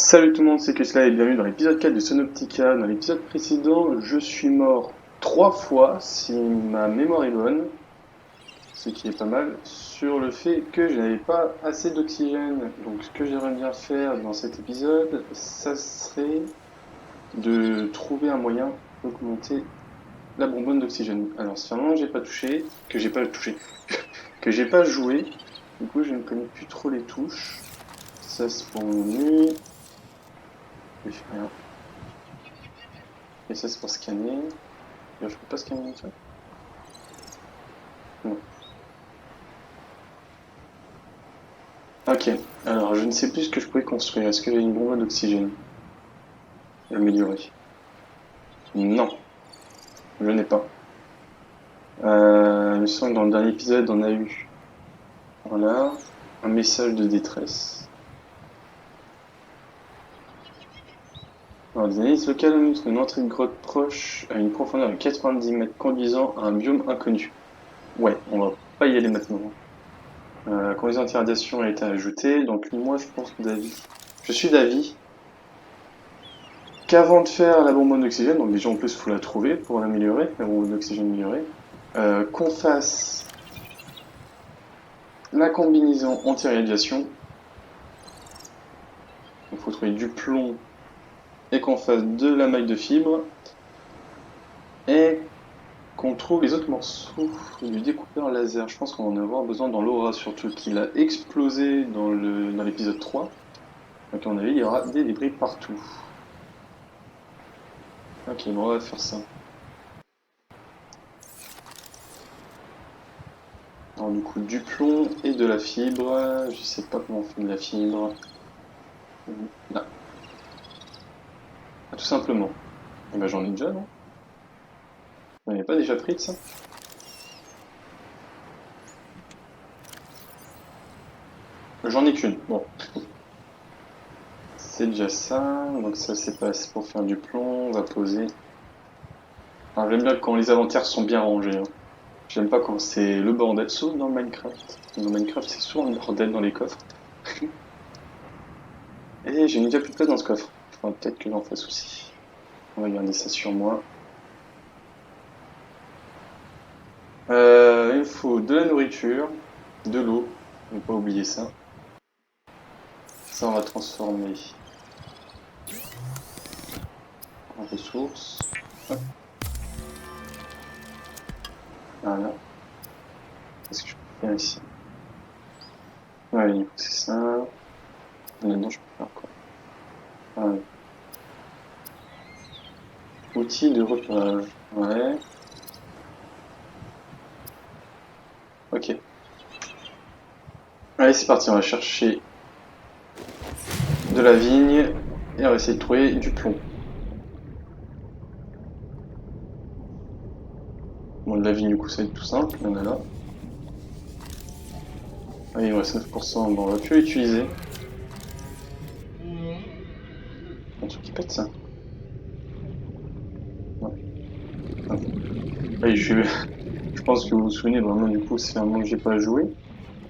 Salut tout le monde, c'est Kesla et bienvenue dans l'épisode 4 de Sonoptica. Dans l'épisode précédent, je suis mort 3 fois, si ma mémoire est bonne, ce qui est pas mal, sur le fait que je n'avais pas assez d'oxygène. Donc ce que j'aimerais bien faire dans cet épisode, ça serait de trouver un moyen d'augmenter la bonbonne d'oxygène. Alors c'est un moment que j'ai pas touché, que j'ai pas joué, du coup je ne connais plus trop les touches. Ça c'est pour mon menu, je fais rien. Et ça c'est pour scanner. D'ailleurs, je peux pas scanner ça? Non. Ok. Alors, je ne sais plus ce que je pouvais construire. Est-ce que j'ai une bombe d'oxygène améliorée? Non, je n'ai pas. Il me semble que dans le dernier épisode, on a eu, voilà, un message de détresse. Alors, des analyses locales montrent une entrée de grotte proche à une profondeur de 90 mètres conduisant à un biome inconnu. Ouais, on va pas y aller maintenant. Condition anti-radiation a été ajoutée, donc moi je pense je suis d'avis qu'avant de faire la bonbonne d'oxygène, donc déjà en plus il faut la trouver pour l'améliorer, la bonbonne d'oxygène améliorée, qu'on fasse la combinaison anti-radiation, il faut trouver du plomb et qu'on fasse de la maille de fibre, et qu'on trouve les autres morceaux du découpeur laser. Je pense qu'on va en avoir besoin dans l'aura, surtout qu'il a explosé dans l'épisode 3. Donc à mon avis, il y aura des débris partout. Ok, bon, on va faire ça. Alors du coup, du plomb et de la fibre. Je sais pas comment on fait de la fibre. Là. Ah, tout simplement. Eh ben j'en ai déjà, non? On n'est pas déjà pris de ça? J'en ai qu'une. Bon, c'est déjà ça. Donc ça c'est pas assez pour faire du plomb. On va poser. Alors j'aime bien quand les inventaires sont bien rangés, hein. J'aime pas quand c'est le bordel, sauf dans Minecraft. Dans Minecraft c'est souvent le bordel dans les coffres. Et j'ai déjà plus de place dans ce coffre. Il faudra peut-être que j'en fasse aussi. On va garder ça sur moi. Il me faut de la nourriture, de l'eau. Ne pas oublier ça. Ça, on va transformer en ressources. Hop, voilà. Qu'est-ce que je peux faire ici? Ouais, du coup, c'est ça. Là-dedans, je peux faire quoi? Ah, outils de repérage. Ouais. Ok. Allez, c'est parti. On va chercher de la vigne et on va essayer de trouver du plomb. Bon, de la vigne, du coup, ça va être tout simple. Il y en a là. Ah, il me reste 9%. Bon, on va plus l'utiliser. Un truc qui pète, ça. Ouais. Ah. Oui, je pense que vous vous souvenez vraiment, du coup, c'est un moment que j'ai pas joué.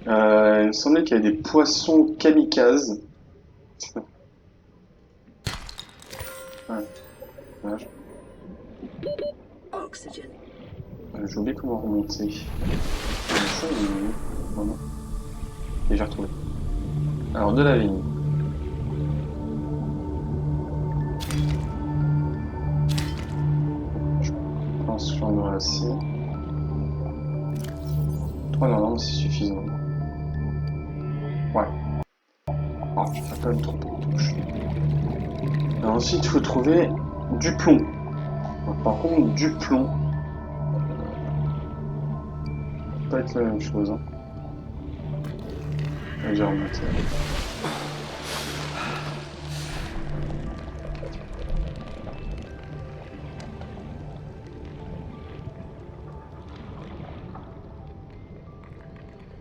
Il me semblait qu'il y avait des poissons kamikazes. Ouais, dommage. J'ai oublié comment remonter. Ça, il est où? Vraiment. Et j'ai retrouvé. Alors, de la vigne. Je pense que j'en aurai assez. 3 normalement, c'est suffisant. Ouais. Oh, je peux pas me tromper de touche. Alors, ensuite, il faut trouver du plomb. Alors, par contre, du plomb, ça va pas être la même chose, hein. J'ai remonté.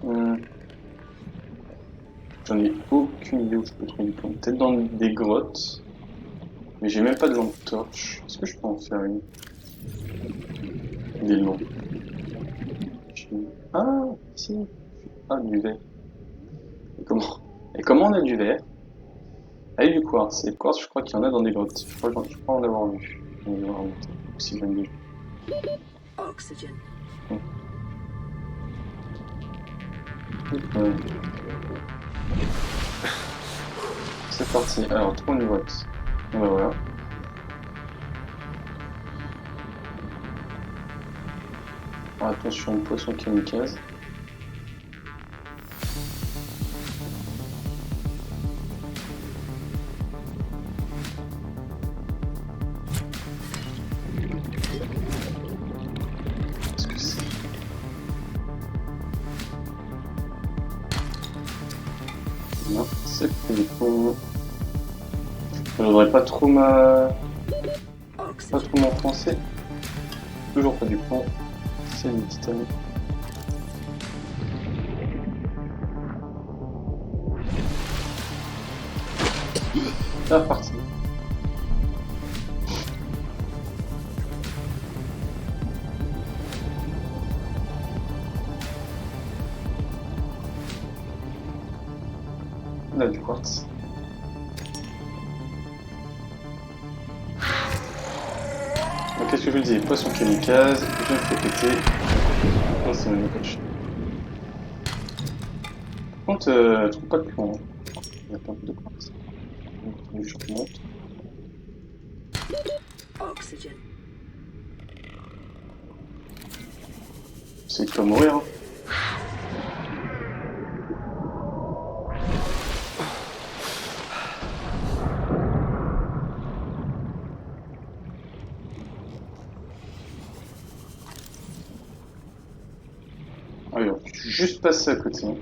Hmm, J'en ai aucune idée où je peux trouver du plomb. Peut-être dans des grottes. Mais j'ai même pas de lampe torche. Est-ce que je peux en faire une? Des lampes. Ah, si. Ah, du verre. Et comment on a du verre? Ah, et du quartz. Et le quartz, je crois qu'il y en a dans des grottes. Je crois en avoir vu. On va voir aussi bien déjà. Oxygen. Euh, C'est parti. Alors, 3 une grotte. Bon, bah voilà. Alors, attention, poisson kamikaze. Qu'est-ce que c'est? Non, c'est plus con. Je voudrais pas trop pas trop m'enfoncer. Toujours pas du plomb. C'est du titane. C'est reparti. Là, du quartz. Donc, qu'est-ce que je vous disais? Poisson kamikaze, je me fais péter. Oh, c'est mon coach. Par contre, je trouve pas de plomb. Hein. Il y a pas de quartz. Je remonte. Oxygen. C'est de pas mourir. Hein. Ah oui, je suis juste passé à côté. Hein.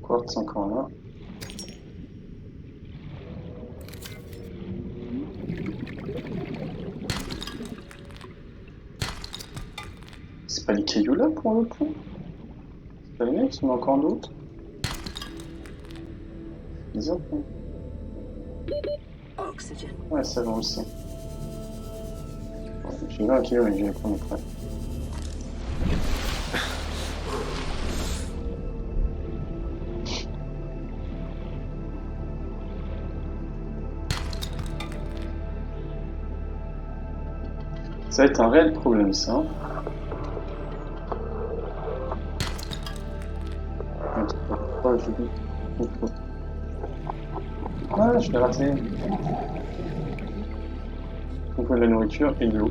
Quartz encore là. C'est pas les cailloux là pour le coup? C'est pas les mecs, il y en a encore d'autres? Bizarre. Hein. Oxygen. Ouais, ça va aussi. J'ai 20 kilos, mais je vais les prendre après. Ça va être un réel problème, ça. Hein. Oh, je dis. Ah, je l'ai raté. Donc, de la nourriture et de l'eau.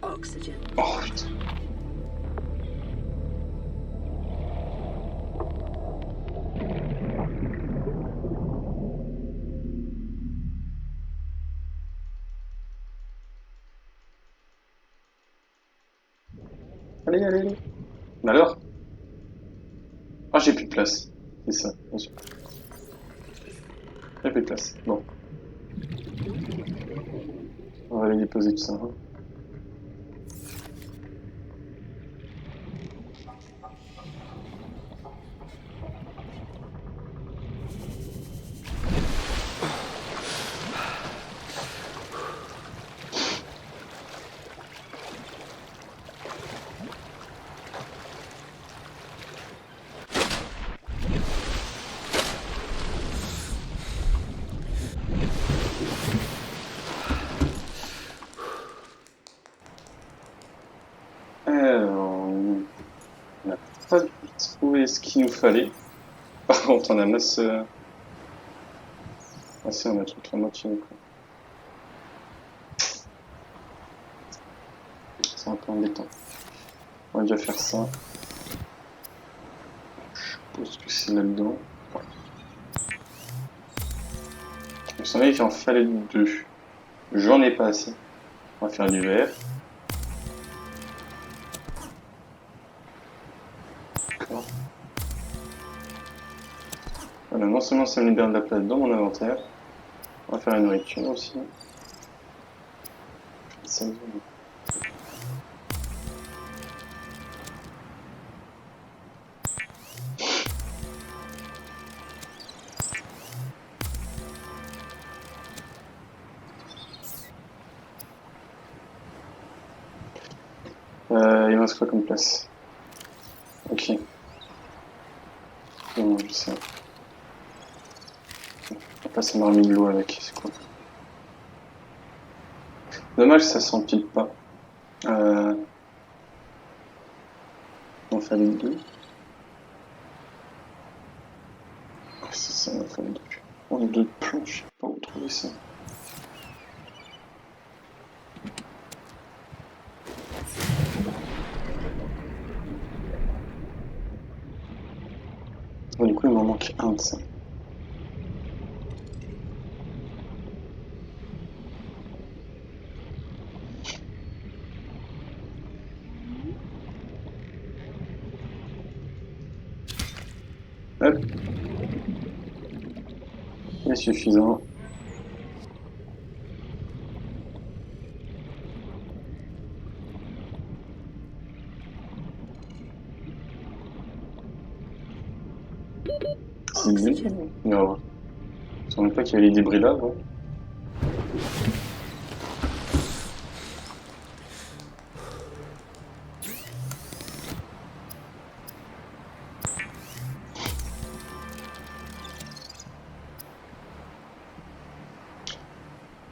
Oxygen. Oh putain. Allez, allez, allez. Mais alors? Ah, j'ai plus de place. C'est ça, bien sûr. J'ai plus de place. Bon, on va aller déposer tout ça. Hein. Alors, on n'a pas trouvé ce qu'il nous fallait. Par contre, on a masse. Ah si, on a toute la moitié. Quoi. C'est un peu embêtant. On va déjà faire ça. Je suppose que c'est là-dedans. Il me semblait qu'il en fallait deux. J'en ai pas assez. On va faire du vert. D'accord. Voilà, non seulement ça me libère de la place dans mon inventaire, on va faire la nourriture aussi. Ça, Il me reste quoi comme place? Ok. Non, je sais. On va passer marmite de l'eau avec, c'est quoi? Dommage, ça s'empile pas. On fallait deux. Ah, c'est ça, on fallait deux. On a deux planches, je sais pas où trouver ça. Bon, du coup, il m'en manque un de ça. Hop. C'est suffisant. C'est bien. Non. Je savais pas qu'il y avait les débris là, non?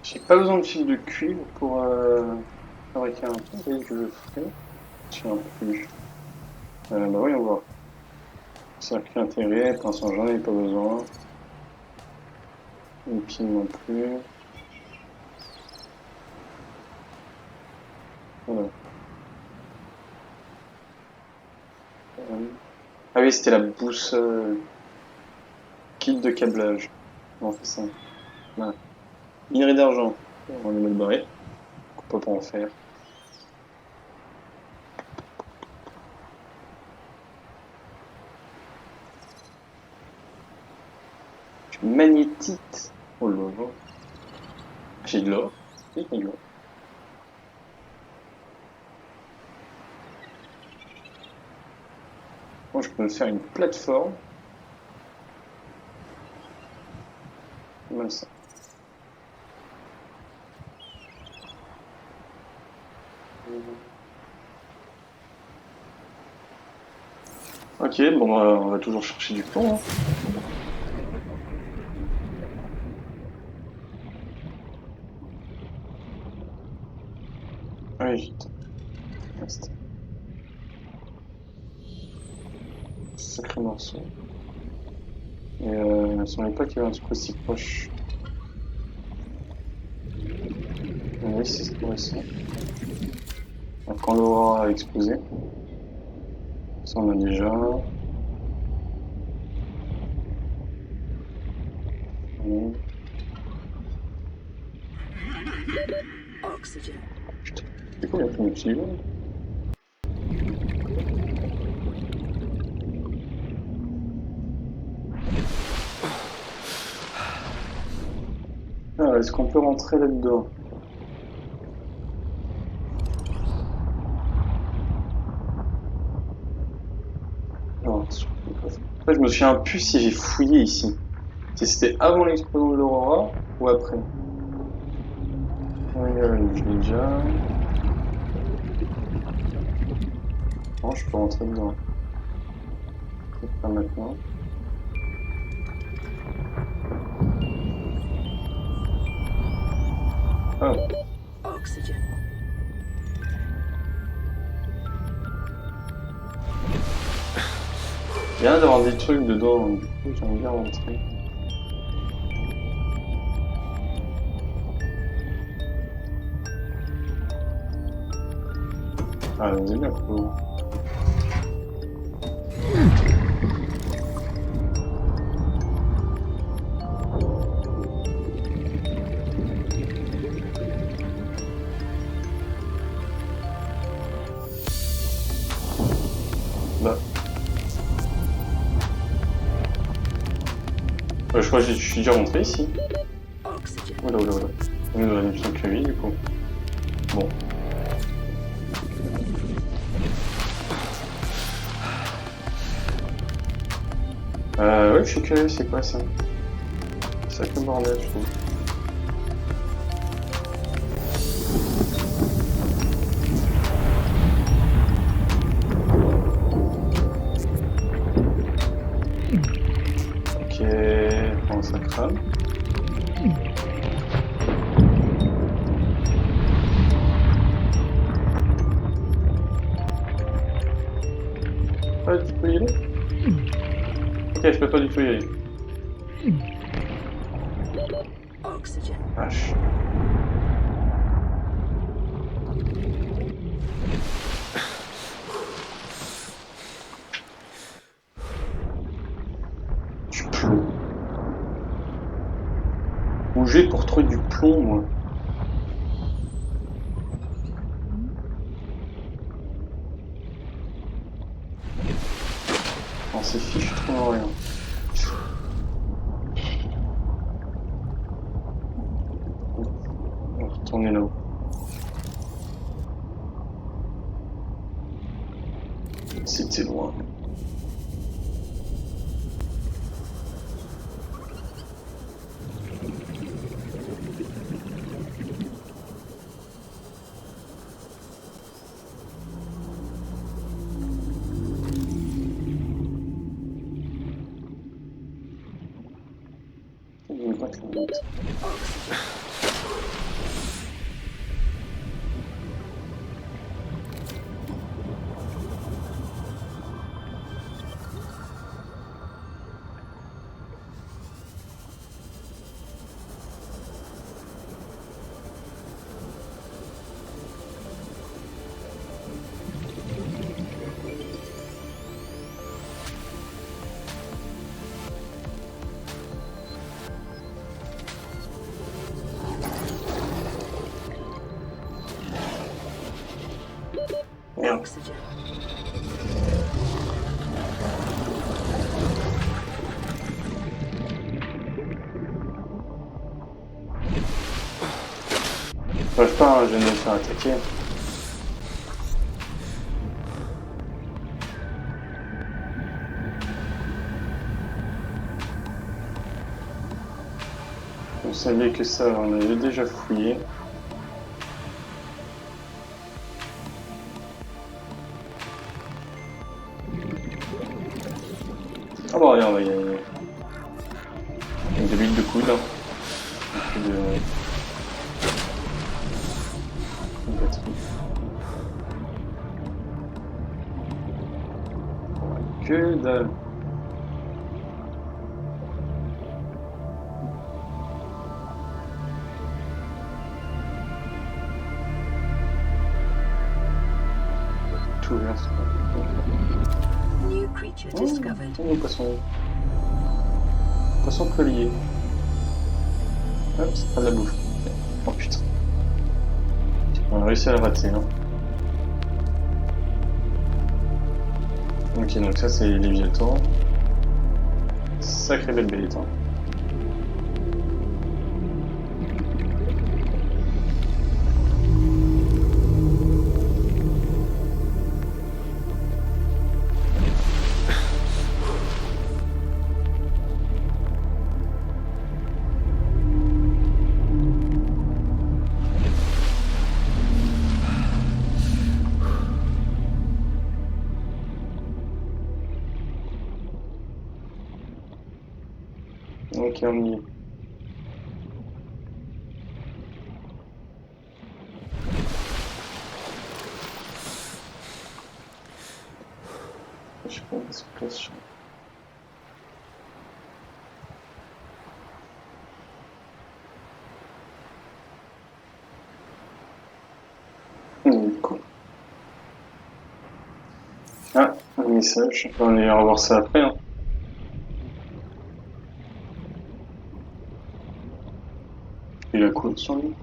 J'ai pas besoin de fil de cuivre pour fabriquer un truc, et que je le ferai. Je sais un peu plus. Bah voyons voir. Circuit intégré, pinceau, j'en ai pas besoin. Une pile non plus. Voilà. Ah oui, c'était la boussole. Kit de câblage. On fait ça. Voilà. Minerai d'argent. On va le barrer. On peut pas en faire. Magnétite. Oh là là. J'ai de l'or. Oui, j'ai de l'or. Moi, je peux me faire une plateforme. Comme ça. Ok, bon, on va toujours chercher du plomb. Hein. Allez, vite. Reste. Sacré morceau. Et il me semblait pas qu'il y avait un truc aussi proche. Oui, c'est ça. Alors, quand l'aurore a explosé. Ça, on a déjà. Oxygen. Putain, c'est quoi, il y a plus d'oxygène? Ah, est-ce qu'on peut rentrer là-dedans? Non, sur le coffre. En fait, je me souviens plus si j'ai fouillé ici. Si c'était avant l'explosion de l'aurora ou après. Oui, je l'ai déjà. Non, je peux rentrer dedans. Peut-être pas maintenant. Ah, Oxygen. bien d'avoir des trucs dedans, donc du coup j'aime bien rentrer. Ah, c'est bien cool. Bah. Je crois que je suis déjà rentré ici. Oxygen. Oula, oula, oula. On est dans la mission que oui, du coup. Bon. Ouais, je suis curieux, c'est quoi ça? C'est ça que le bordel, je trouve. pas du tout y aller? Ok, je peux pas du tout y aller. Oxygen. Vache. Du plomb. Où j'ai pour trouver du plomb, moi? Non, c'est fichu, je trouve rien. On va retourner là-haut. C'était loin. Il y a une boîte là-haut. Oxygen. Merde. Oxygen. Bref, pas, hein, je viens de me faire attaquer. On savait que ça, on avait déjà fouillé. Ah bah regarde, il y a de l'huile de coude. Hein. Et puis une batterie. Que dalle. Tout vert, c'est pas. New creature Oh, discovered. tiens, le poisson. Poisson collier. Hop, c'est pas de la bouffe. Oh putain. On a réussi à le rater, hein. Ok, donc ça c'est les Léviathans. Sacré belle bête, hein. Ok, on y est. Je sais pas où se place. Cool. Ah, un message. On ira voir ça après. Hein. Il a quoi sur lui?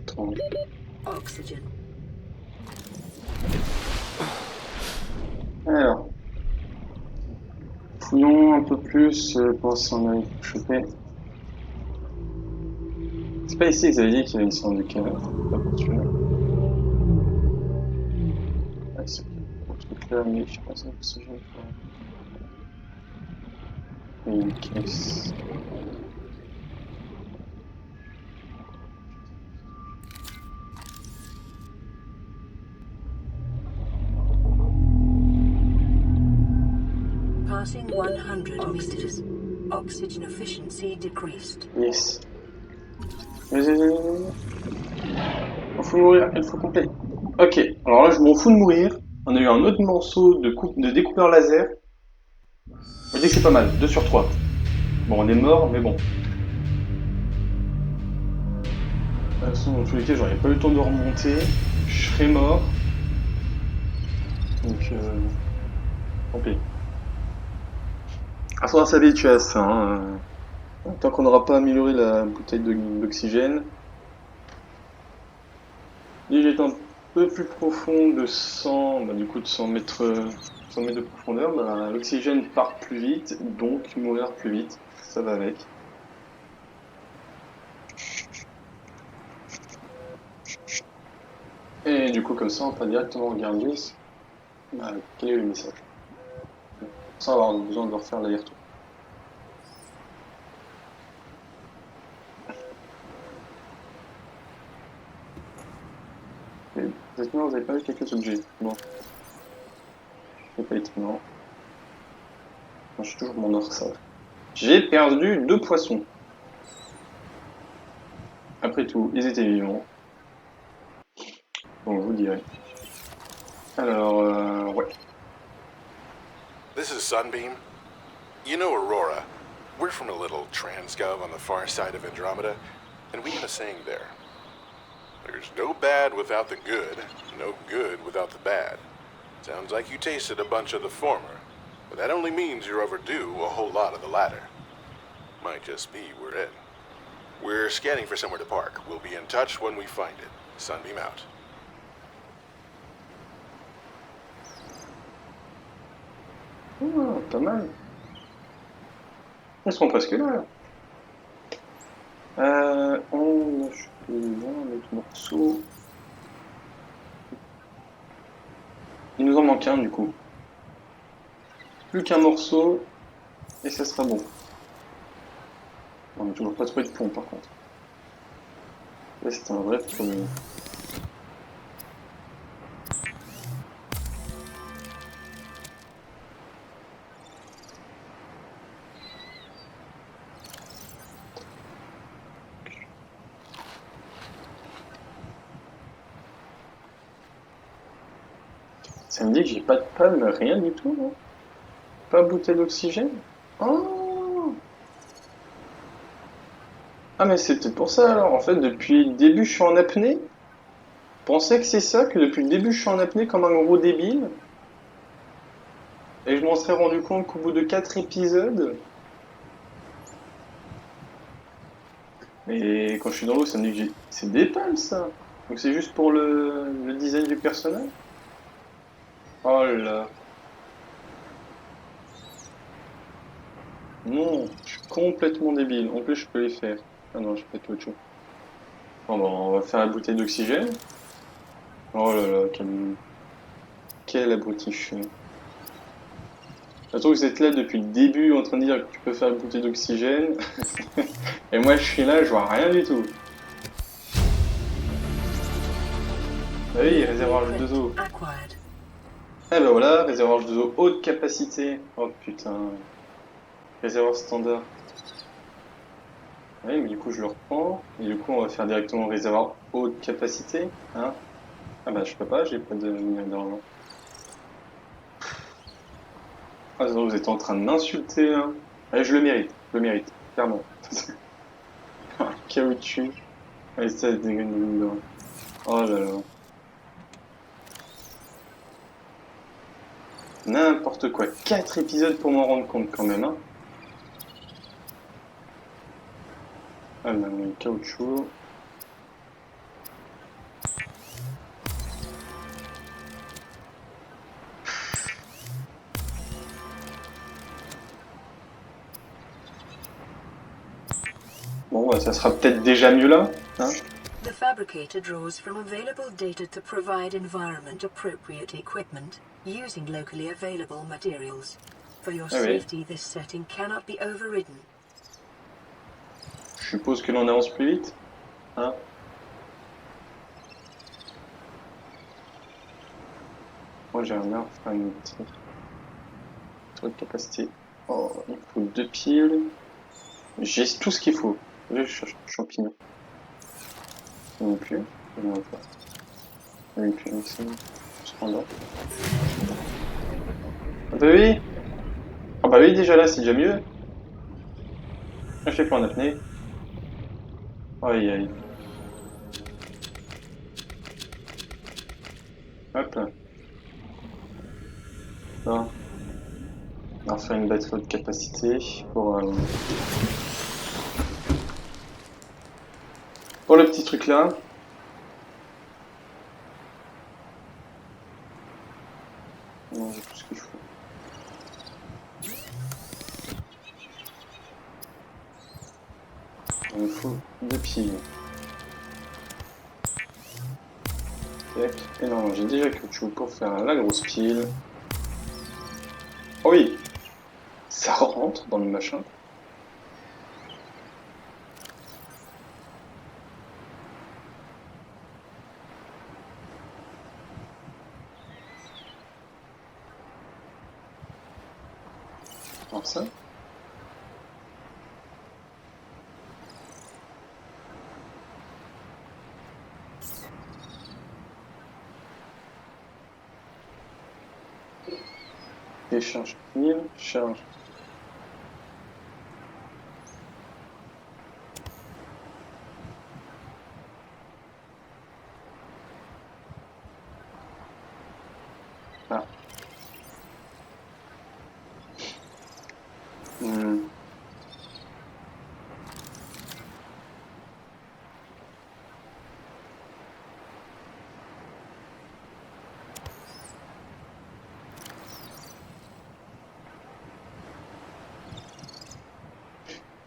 Attends. Oxygen. Alors, fouillons un peu plus pour si on a chopé. C'est pas ici qu'ils avaient dit qu'il y avait une sorte de caverne. Pas pour celui-là. Ouais, c'est pour ce truc-là, mais je sais pas si c'est l'oxygène. Et une caisse. Passing 100 meters. Oxygen efficiency decreased. Yes. Vas-y. Il faut mourir, il faut complet. Ok, alors là je m'en fous de mourir. On a eu un autre morceau de découpeur laser. Je me dis que c'est pas mal, 2 sur 3. Bon, on est mort, mais bon. De toute façon, dans tous les cas, j'aurais pas eu le temps de remonter. Je serais mort. Donc, tant pis. Il faudra s'habituer à ça. Hein. Tant qu'on n'aura pas amélioré la bouteille d'oxygène. Et j'étais un peu plus profond de 100, bah, du coup de 100 mètres, 100 mètres de profondeur, bah, l'oxygène part plus vite, donc mourir plus vite. Ça va avec. Et du coup, comme ça, on peut directement regarder bah, quel est le message. Sans avoir besoin de refaire l'aller-retour. Exactement, vous avez pas eu quelques objets. Bon, c'est pas étonnant. Moi, je suis toujours mon orsal. J'ai perdu 2 poissons. Après tout, ils étaient vivants. Bon, je vous dirai. Alors, ouais. This is Sunbeam. You know Aurora. We're from a little Transgov on the far side of Andromeda, and we have a saying there. There's no bad without the good, no good without the bad. Sounds like you tasted a bunch of the former, but that only means you're overdue a whole lot of the latter. Might just be we're in. We're scanning for somewhere to park. We'll be in touch when we find it. Sunbeam out. Oh, pas mal. Ils sont presque là. On a un autre morceau. Il nous en manque un du coup. Plus qu'un morceau et ça sera bon. On n'a toujours pas trouvé de pont par contre. Là c'est un vrai problème. Ça me dit que j'ai pas de palme, rien du tout, non? Pas bouteille d'oxygène? Oh! Ah mais c'est peut-être pour ça alors, en fait depuis le début je suis en apnée? Pensais que c'est ça, que depuis le début je suis en apnée comme un gros débile? Et je m'en serais rendu compte qu'au bout de 4 épisodes? Mais quand je suis dans l'eau ça me dit que j'ai... C'est des palmes ça! Donc c'est juste pour le design du personnage? Oh là là. Non, je suis complètement débile. En plus, je peux les faire. Ah non, je peux être autre chose. Bon, bah, on va faire la bouteille d'oxygène. Oh là là, quel abruti je suis. Surtout que vous êtes là depuis le début en train de dire que tu peux faire la bouteille d'oxygène. Et moi, je suis là, je vois rien du tout. Ah oui, réservoir de eau. Acquired. Eh ben voilà, réservoir de eau haute capacité. Oh putain. Réservoir standard. Oui, mais du coup, je le reprends. Et du coup, on va faire directement réservoir haute capacité. Hein? Ah bah, je peux pas, j'ai pas de lumière d'argent. Ah, non, vous êtes en train de m'insulter, hein. Allez, je le mérite, clairement. Caoutchouc. Allez, ça dégaine. Oh là là. N'importe quoi. 4 épisodes pour m'en rendre compte quand même, hein. Ah, mais caoutchouc. Bon, bah, ça sera peut-être déjà mieux là, hein. The fabricator draws from available data to provide environment-appropriate equipment using locally available materials. For your Ah oui. safety, this setting cannot be overridden. Je suppose que l'on avance plus vite, hein. Moi, j'aimerais bien faire une petite batterie de capacité. Oh, il me faut 2 piles. J'ai tout ce qu'il faut. Je cherche champignons. Non plus. Non pas. Oui, puis c'est cependant. Ah bah oui. Ah bah oui, déjà là, c'est déjà mieux. Je fais pas en apnée. Aïe aïe. Hop. Là. On va faire une batterie de capacité pour le petit truc là. Non, j'ai tout ce qu'il faut. Il me faut 2 piles. Tac. Et non, j'ai déjà quelque chose pour faire la grosse pile. Oh oui, ça rentre dans le machin. Alors ça. Décharge pile, charge. Ah. Hmm.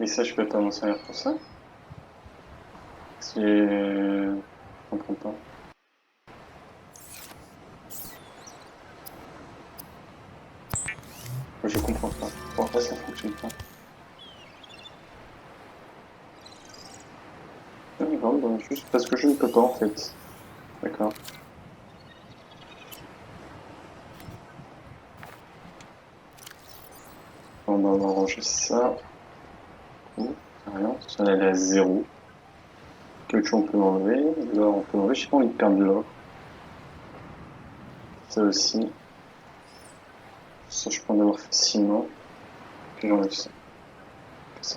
Mais ça, je peux pas m'en servir pour ça. Je comprends pas. Je comprends pas. Pourquoi ça fonctionne pas? Non, donc juste parce que je ne peux pas en fait. D'accord. On va ranger ça. Oh, rien. Ça elle est à 0. Quelque chose on peut enlever. L'or on peut enlever. Je sais pas envie de perdre de l'or. Ça aussi. Ça je peux en avoir facilement. Puis j'enlève ça. Ça.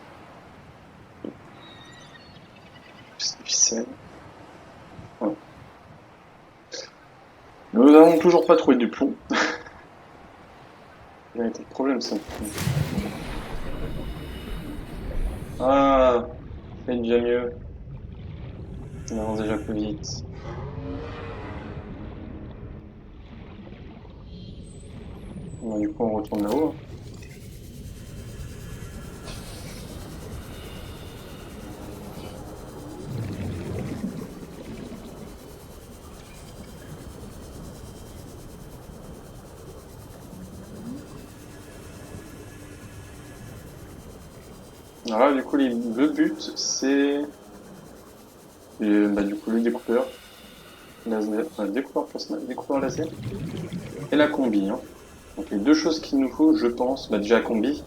C'est ficelle. Voilà. Nous n'avons toujours pas trouvé du plomb. Il y a été le problème ça. Ah, c'est déjà mieux. On avance déjà plus vite. Bon, du coup, on retourne là-haut. Alors là, du coup, le but, c'est du coup le découpeur laser, enfin, découpeur plasma, découpeur laser et la combi. Hein. Donc les deux choses qu'il nous faut, je pense, déjà la combi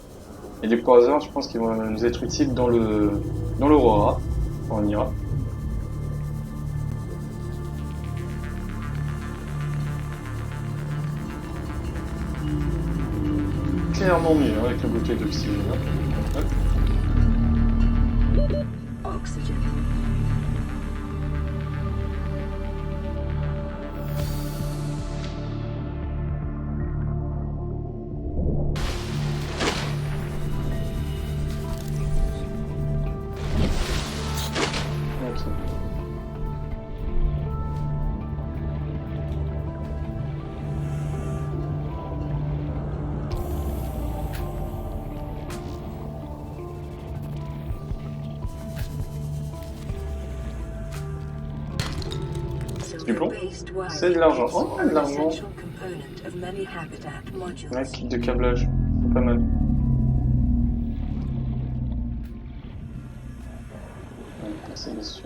et les découpeur laser, je pense qu'ils vont nous être utiles dans l'Aurora. On ira. Clairement mieux hein, avec le bouquet d'oxygène. Hein. Oxygen. Du plomb, c'est de l'argent. Oh, de l'argent. Un kit de câblage, c'est pas mal. On va passer dessus.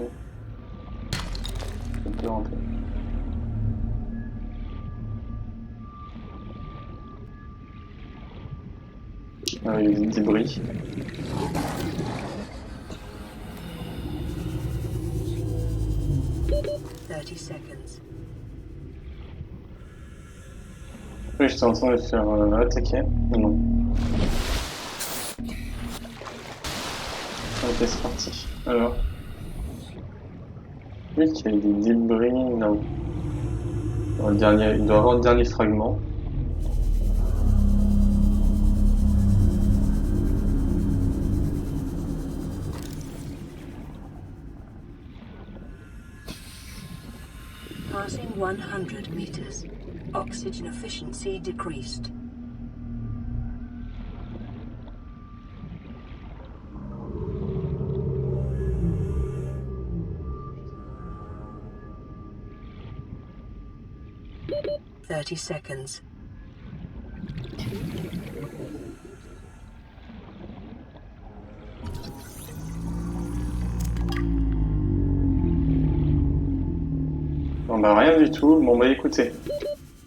On peut rentrer. Ah, il y a des débris. Oui, j'étais en train de le faire attaquer. Mais non. Ok, c'est parti. Alors. Oui, il y a des débris là-haut. Il doit y avoir le dernier fragment. Passing 100 meters. Oxygen efficiency decreased. Thirty seconds. Bon bah rien du tout. Bon bah écoutez.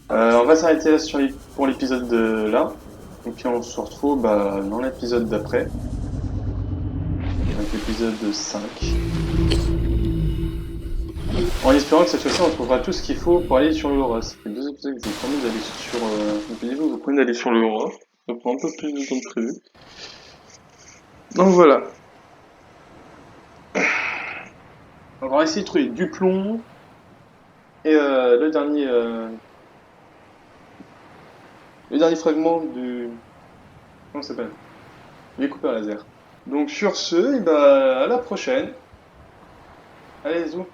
On va s'arrêter là pour l'épisode de là. Et puis on se retrouve dans l'épisode d'après. Donc l'épisode 5. En espérant que cette fois-ci on trouvera tout ce qu'il faut pour aller sur l'Aura. Ça fait 2 épisodes que je vous promets d'aller sur... vous prenez d'aller sur l'Aura. Ça prend un peu plus de temps que prévu. Donc voilà. On va essayer de trouver du plomb. Et le dernier fragment du... Comment ça s'appelle? Du coupeur laser. Donc sur ce, et à la prochaine. Allez, zou.